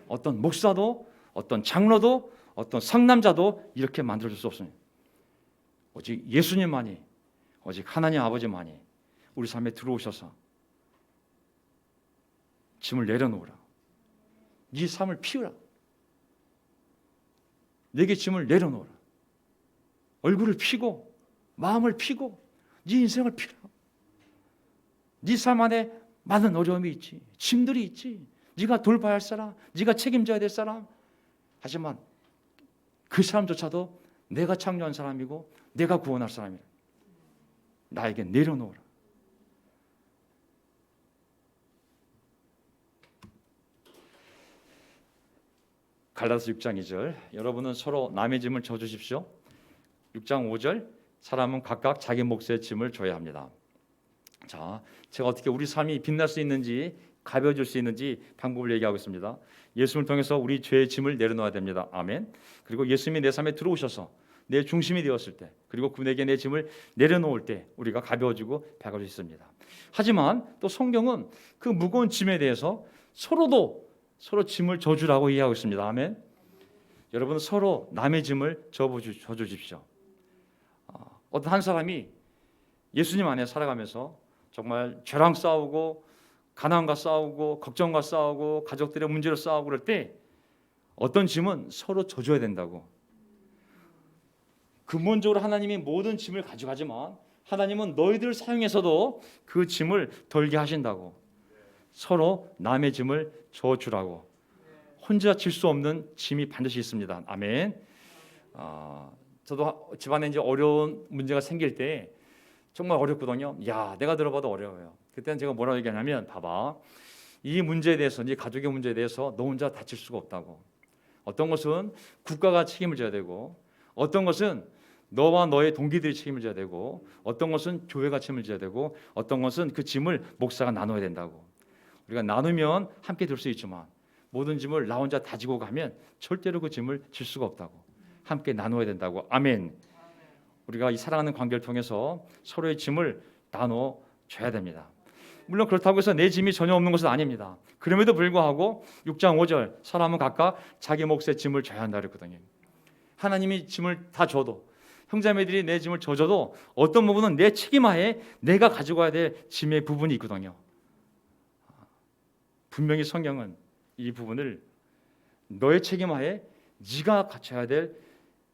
Speaker 1: 어떤 목사도 어떤 장로도 어떤 상담자도 이렇게 만들어 줄 수 없습니다. 오직 예수님만이, 오직 하나님 아버지만이 우리 삶에 들어오셔서 짐을 내려놓으라. 네 삶을 피우라. 내게 짐을 내려놓으라. 얼굴을 피고 마음을 피고 네 인생을 피우라. 네 삶 안에 많은 어려움이 있지, 짐들이 있지. 네가 돌봐야 할 사람, 네가 책임져야 될 사람. 하지만 그 사람조차도 내가 창조한 사람이고 내가 구원할 사람이라. 나에게 내려놓으라. 갈라디아서 6장 2절, 여러분은 서로 남의 짐을 져주십시오. 6장 5절, 사람은 각각 자기 몫의 짐을 져야 합니다. 자, 제가 어떻게 우리 삶이 빛날 수 있는지, 가벼워질 수 있는지 방법을 얘기하고 있습니다. 예수님을 통해서 우리 죄의 짐을 내려놓아야 됩니다. 아멘. 그리고 예수님이 내 삶에 들어오셔서 내 중심이 되었을 때, 그리고 그분에게 내 짐을 내려놓을 때 우리가 가벼워지고 밝아질 수 있습니다. 하지만 또 성경은 그 무거운 짐에 대해서 서로 짐을 져주라고 이야기하고 있습니다. 아멘. 여러분 서로 남의 짐을 져주십시오. 어떤 한 사람이 예수님 안에 살아가면서 정말 죄랑 싸우고 가난과 싸우고 걱정과 싸우고 가족들의 문제로 싸우고 그럴 때 어떤 짐은 서로 져줘야 된다고. 근본적으로 하나님이 모든 짐을 가져가지만 하나님은 너희들 사용해서도 그 짐을 덜게 하신다고. 서로 남의 짐을 져주라고. 혼자 질 수 없는 짐이 반드시 있습니다. 아멘. 저도 집안에 이제 어려운 문제가 생길 때 정말 어렵거든요. 야, 내가 들어봐도 어려워요. 그때는 제가 뭐라고 얘기하냐면, 봐봐, 이 문제에 대해서, 이 가족의 문제에 대해서 너 혼자 다칠 수가 없다고. 어떤 것은 국가가 책임을 져야 되고, 어떤 것은 너와 너의 동기들이 책임을 져야 되고, 어떤 것은 교회가 책임을 져야 되고, 어떤 것은 그 짐을 목사가 나눠야 된다고. 우리가 나누면 함께 들 수 있지만 모든 짐을 나 혼자 다 지고 가면 절대로 그 짐을 질 수가 없다고. 함께 나눠야 된다고. 아멘. 우리가 이 사랑하는 관계를 통해서 서로의 짐을 나눠줘야 됩니다. 물론 그렇다고 해서 내 짐이 전혀 없는 것은 아닙니다. 그럼에도 불구하고 6장 5절, 사람은 각각 자기 몫의 짐을 져야 한다 그랬거든요. 하나님이 짐을 다 줘도, 형제매들이 내 짐을 져줘도 어떤 부분은 내 책임하에 내가 가지고 와야 될 짐의 부분이 있거든요. 분명히 성경은 이 부분을 너의 책임하에 네가 갖춰야 될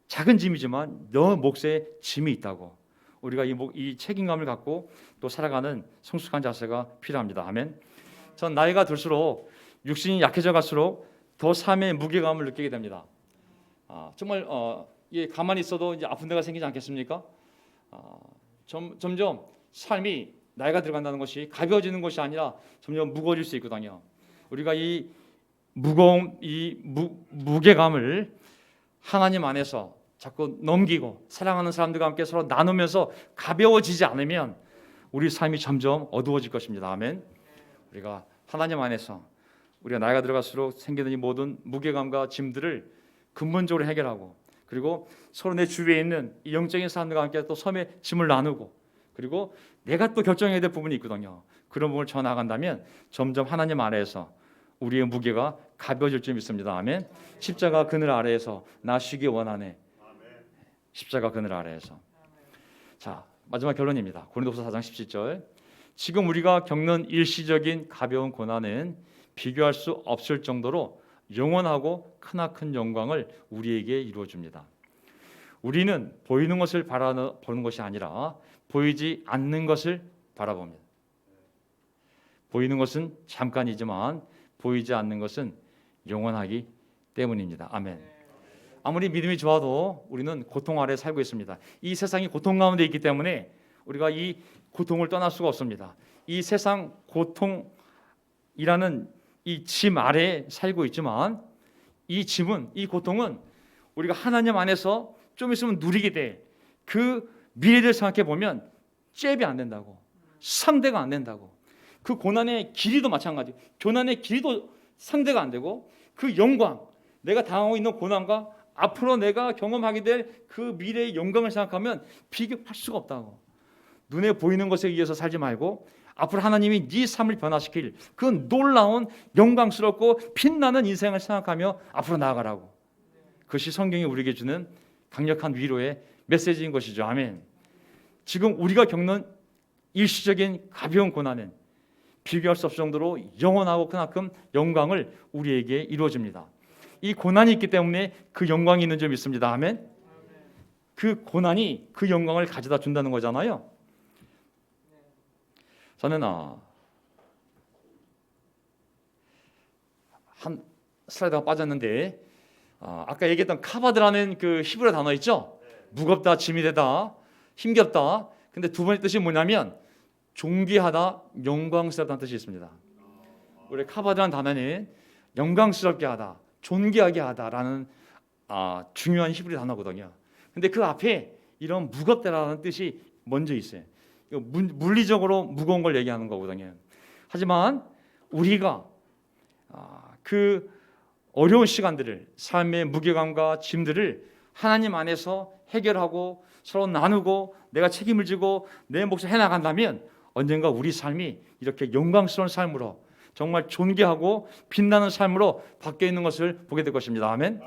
Speaker 1: 작은 짐이지만 너 몫에 짐이 있다고. 우리가 이 책임감을 갖고 또 살아가는 성숙한 자세가 필요합니다. 아멘. 전 나이가 들수록 육신이 약해져 갈수록 더 삶의 무게감을 느끼게 됩니다. 정말 가만히 있어도 이제 아픈 데가 생기지 않겠습니까? 점점 삶이 나이가 들어간다는 것이 가벼워지는 것이 아니라 점점 무거워질 수 있거든요. 우리가 이 무거운 무게감을 하나님 안에서 자꾸 넘기고 사랑하는 사람들과 함께 서로 나누면서 가벼워지지 않으면 우리 삶이 점점 어두워질 것입니다. 아멘. 우리가 하나님 안에서 우리가 나이가 들어갈수록 생기는 이 모든 무게감과 짐들을 근본적으로 해결하고, 그리고 서로 내 주위에 있는 이 영적인 사람들과 함께 또 섬의 짐을 나누고, 그리고 내가 또 결정해야 될 부분이 있거든요. 그런 부분을 져 나간다면 점점 하나님 아래에서 우리의 무게가 가벼워질 줄 믿습니다. 아멘. 십자가 그늘 아래에서 나 쉬기 원하네. 십자가 그늘 아래에서. 자, 마지막 결론입니다. 고린도후서 4장 17절. 지금 우리가 겪는 일시적인 가벼운 고난은 비교할 수 없을 정도로 영원하고 크나큰 영광을 우리에게 이루어 줍니다. 우리는 보이는 것을 바라보는 것이 아니라 보이지 않는 것을 바라봅니다. 보이는 것은 잠깐이지만 보이지 않는 것은 영원하기 때문입니다. 아멘. 아무리 믿음이 좋아도 우리는 고통 아래 살고 있습니다. 이 세상이 고통 가운데 있기 때문에 우리가 이 고통을 떠날 수가 없습니다. 이 세상 고통이라는 이 짐 아래에 살고 있지만 이 짐은, 이 고통은 우리가 하나님 안에서 좀 있으면 누리게 돼. 그 미래를 생각해 보면 잽이 안 된다고, 상대가 안 된다고. 그 고난의 길이도 마찬가지. 고난의 길이도 상대가 안 되고 그 영광, 내가 당하고 있는 고난과 앞으로 내가 경험하게 될 그 미래의 영광을 생각하면 비교할 수가 없다고. 눈에 보이는 것에 의해서 살지 말고 앞으로 하나님이 네 삶을 변화시킬 그 놀라운 영광스럽고 빛나는 인생을 생각하며 앞으로 나아가라고. 그것이 성경이 우리에게 주는 강력한 위로의 메시지인 것이죠. 아멘. 지금 우리가 겪는 일시적인 가벼운 고난은 비교할 수 없을 정도로 영원하고 크나큰 영광을 우리에게 이루어줍니다. 이 고난이 있기 때문에 그 영광이 있는 줄 믿습니다. 아멘. 그 고난이 그 영광을 가져다 준다는 거잖아요. 저는 한 슬라이드가 빠졌는데 아까 얘기했던 카바드라는 그 히브리 단어 있죠? 무겁다, 짐이 되다, 힘겹다. 근데 두 번째 뜻이 뭐냐면 존귀하다, 영광스럽다는 뜻이 있습니다. 우리 카바드라는 단어는 영광스럽게 하다, 존귀하게 하다라는 중요한 히브리 단어거든요. 근데 그 앞에 이런 무겁다라는 뜻이 먼저 있어요. 물리적으로 무거운 걸 얘기하는 거거든요. 하지만 우리가 그 어려운 시간들을, 삶의 무게감과 짐들을 하나님 안에서 해결하고 서로 나누고 내가 책임을 지고 내 몫을 해나간다면 언젠가 우리 삶이 이렇게 영광스러운 삶으로, 정말 존귀하고 빛나는 삶으로 바뀌어 있는 것을 보게 될 것입니다. 아멘.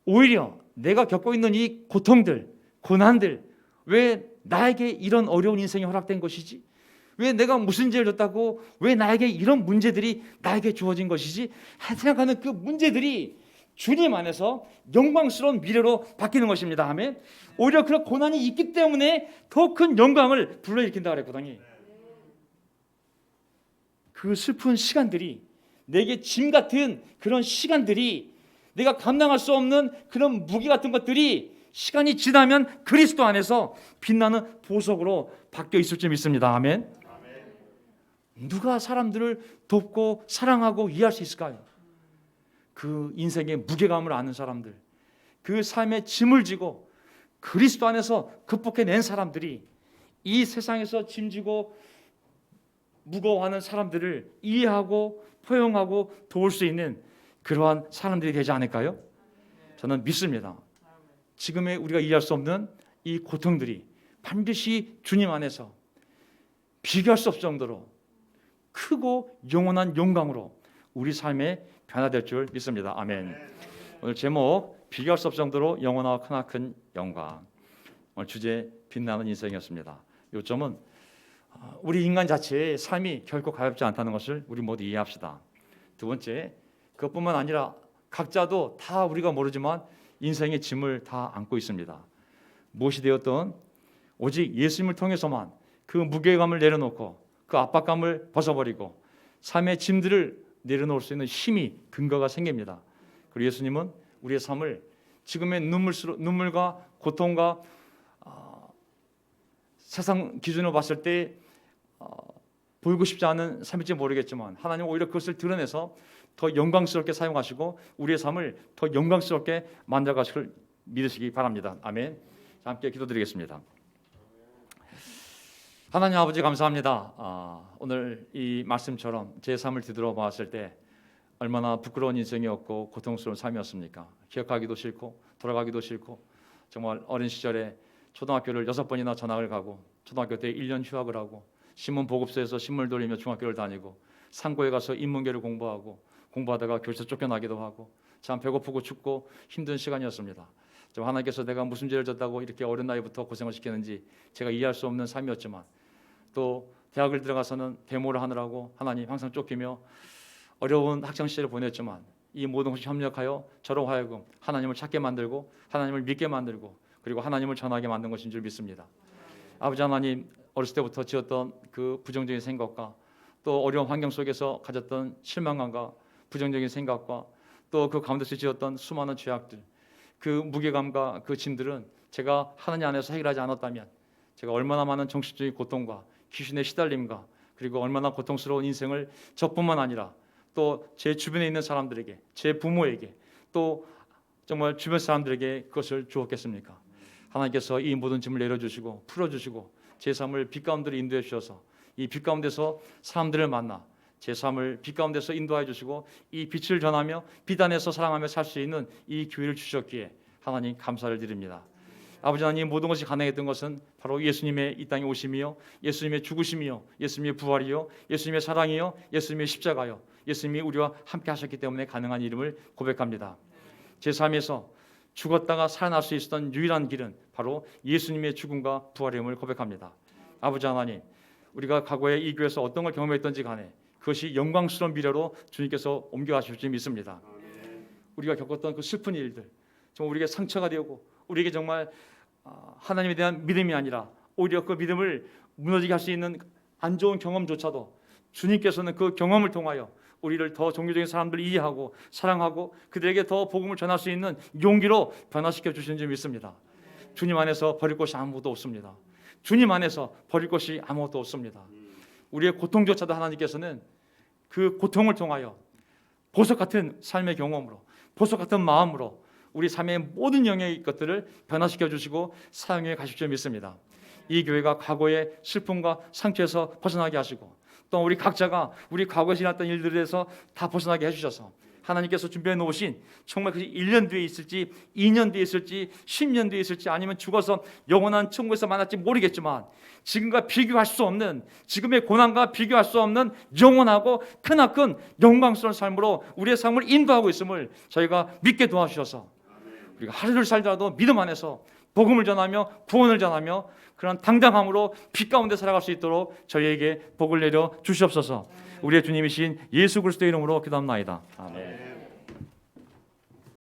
Speaker 1: 오히려 내가 겪고 있는 이 고통들, 고난들, 왜 나에게 이런 어려운 인생이 허락된 것이지? 왜 내가 무슨 죄를 졌다고 왜 나에게 이런 문제들이 나에게 주어진 것이지? 생각하는 그 문제들이 주님 안에서 영광스러운 미래로 바뀌는 것입니다. 아멘. 오히려 그런 고난이 있기 때문에 더 큰 영광을 불러일으킨다 그랬거든요. 그 슬픈 시간들이, 내게 짐 같은 그런 시간들이, 내가 감당할 수 없는 그런 무게 같은 것들이 시간이 지나면 그리스도 안에서 빛나는 보석으로 바뀌어 있을 줄 믿습니다. 아멘. 누가 사람들을 돕고 사랑하고 이해할 수 있을까요? 그 인생의 무게감을 아는 사람들, 그 삶의 짐을 지고 그리스도 안에서 극복해낸 사람들이 이 세상에서 짐지고 무거워하는 사람들을 이해하고 포용하고 도울 수 있는 그러한 사람들이 되지 않을까요? 저는 믿습니다. 지금의 우리가 이해할 수 없는 이 고통들이 반드시 주님 안에서 비교할 수 없을 정도로 크고 영원한 영광으로 우리 삶에 변화될 줄 믿습니다. 아멘. 오늘 제목 비교할 수 없을 정도로 영원하고 크나큰 영광. 오늘 주제 빛나는 인생이었습니다. 요점은 우리 인간 자체의 삶이 결코 가볍지 않다는 것을 우리 모두 이해합시다. 두 번째, 그것뿐만 아니라 각자도 다 우리가 모르지만 인생의 짐을 다 안고 있습니다. 무엇이 되었든 오직 예수님을 통해서만 그 무게감을 내려놓고 그 압박감을 벗어버리고 삶의 짐들을 내려놓을 수 있는 힘이, 근거가 생깁니다. 그리고 예수님은 우리의 삶을 지금의 눈물과 고통과 세상 기준으로 봤을 때 보이고 싶지 않은 삶일지 모르겠지만 하나님은 오히려 그것을 드러내서 더 영광스럽게 사용하시고 우리의 삶을 더 영광스럽게 만들어가시길 믿으시기 바랍니다. 아멘. 자, 함께 기도드리겠습니다. 하나님 아버지 감사합니다. 오늘 이 말씀처럼 제 삶을 뒤돌아봤을 때 얼마나 부끄러운 인생이었고 고통스러운 삶이었습니까? 기억하기도 싫고 돌아가기도 싫고 정말 어린 시절에 초등학교를 6번이나 전학을 가고 초등학교 때 1년 휴학을 하고 신문 보급소에서 신문을 돌리며 중학교를 다니고 상고에 가서 인문계를 공부하다가 교실에서 쫓겨나기도 하고 참 배고프고 춥고 힘든 시간이었습니다. 좀 하나님께서 내가 무슨 죄를 졌다고 이렇게 어린 나이부터 고생을 시키는지 제가 이해할 수 없는 삶이었지만 또 대학을 들어가서는 데모를 하느라고 하나님 항상 쫓기며 어려운 학창 시절을 보냈지만 이 모든 것이 협력하여 저로 하여금 하나님을 찾게 만들고 하나님을 믿게 만들고 그리고 하나님을 전하게 만든 것인 줄 믿습니다. 아버지 하나님, 어렸을 때부터 지었던 그 부정적인 생각과 또 어려운 환경 속에서 가졌던 실망감과 부정적인 생각과 또 그 가운데서 지었던 수많은 죄악들, 그 무게감과 그 짐들은 제가 하나님 안에서 해결하지 않았다면 제가 얼마나 많은 정신적인 고통과 귀신의 시달림과 그리고 얼마나 고통스러운 인생을 저뿐만 아니라 또 제 주변에 있는 사람들에게, 제 부모에게, 또 정말 주변 사람들에게 그것을 주었겠습니까? 하나님께서 이 모든 짐을 내려주시고 풀어주시고 제 삶을 빛 가운데로 인도해 주셔서 이 빛 가운데서 사람들을 만나 제 삶을 빛 가운데서 인도해 주시고 이 빛을 전하며 빛 안에서 사랑하며 살 수 있는 이 기회를 주셨기에 하나님 감사를 드립니다. 아버지 하나님, 모든 것이 가능했던 것은 바로 예수님의 이 땅에 오심이요, 예수님의 죽으심이요, 예수님의 부활이요, 예수님의 사랑이요, 예수님의 십자가요, 예수님이 우리와 함께 하셨기 때문에 가능한 이름을 고백합니다. 제 삶에서 죽었다가 살아날 수 있었던 유일한 길은 바로 예수님의 죽음과 부활임을 고백합니다. 아버지 하나님, 우리가 과거에 이 교회에서 어떤 걸 경험했던지 간에 그것이 영광스러운 미래로 주님께서 옮겨가실 줄 믿습니다. 우리가 겪었던 그 슬픈 일들, 정말 우리에게 상처가 되었고 우리에게 정말 하나님에 대한 믿음이 아니라 오히려 그 믿음을 무너지게 할 수 있는 안 좋은 경험조차도 주님께서는 그 경험을 통하여 우리를 더 종교적인 사람들을 이해하고 사랑하고 그들에게 더 복음을 전할 수 있는 용기로 변화시켜 주시는 줄 믿습니다. 주님 안에서 버릴 것이 아무것도 없습니다. 주님 안에서 버릴 것이 아무것도 없습니다. 우리의 고통조차도 하나님께서는 그 고통을 통하여 보석 같은 삶의 경험으로, 보석 같은 마음으로 우리 삶의 모든 영역의 것들을 변화시켜 주시고 사용해 가실 줄 믿습니다. 이 교회가 과거의 슬픔과 상처에서 벗어나게 하시고 또 우리 각자가 우리 과거에 지났던 일들에서 다 벗어나게 해주셔서 하나님께서 준비해 놓으신 정말 그것이 1년 뒤에 있을지 2년 뒤에 있을지 10년 뒤에 있을지 아니면 죽어서 영원한 천국에서 만날지 모르겠지만 지금과 비교할 수 없는, 지금의 고난과 비교할 수 없는 영원하고 크나큰 영광스러운 삶으로 우리의 삶을 인도하고 있음을 저희가 믿게 도와주셔서 우리가 하루를 살더라도 믿음 안에서 복음을 전하며 구원을 전하며 그런 당당함으로 빛 가운데 살아갈 수 있도록 저희에게 복을 내려 주시옵소서. 우리의 주님이신 예수 그리스도의 이름으로 기도합나이다. 아멘.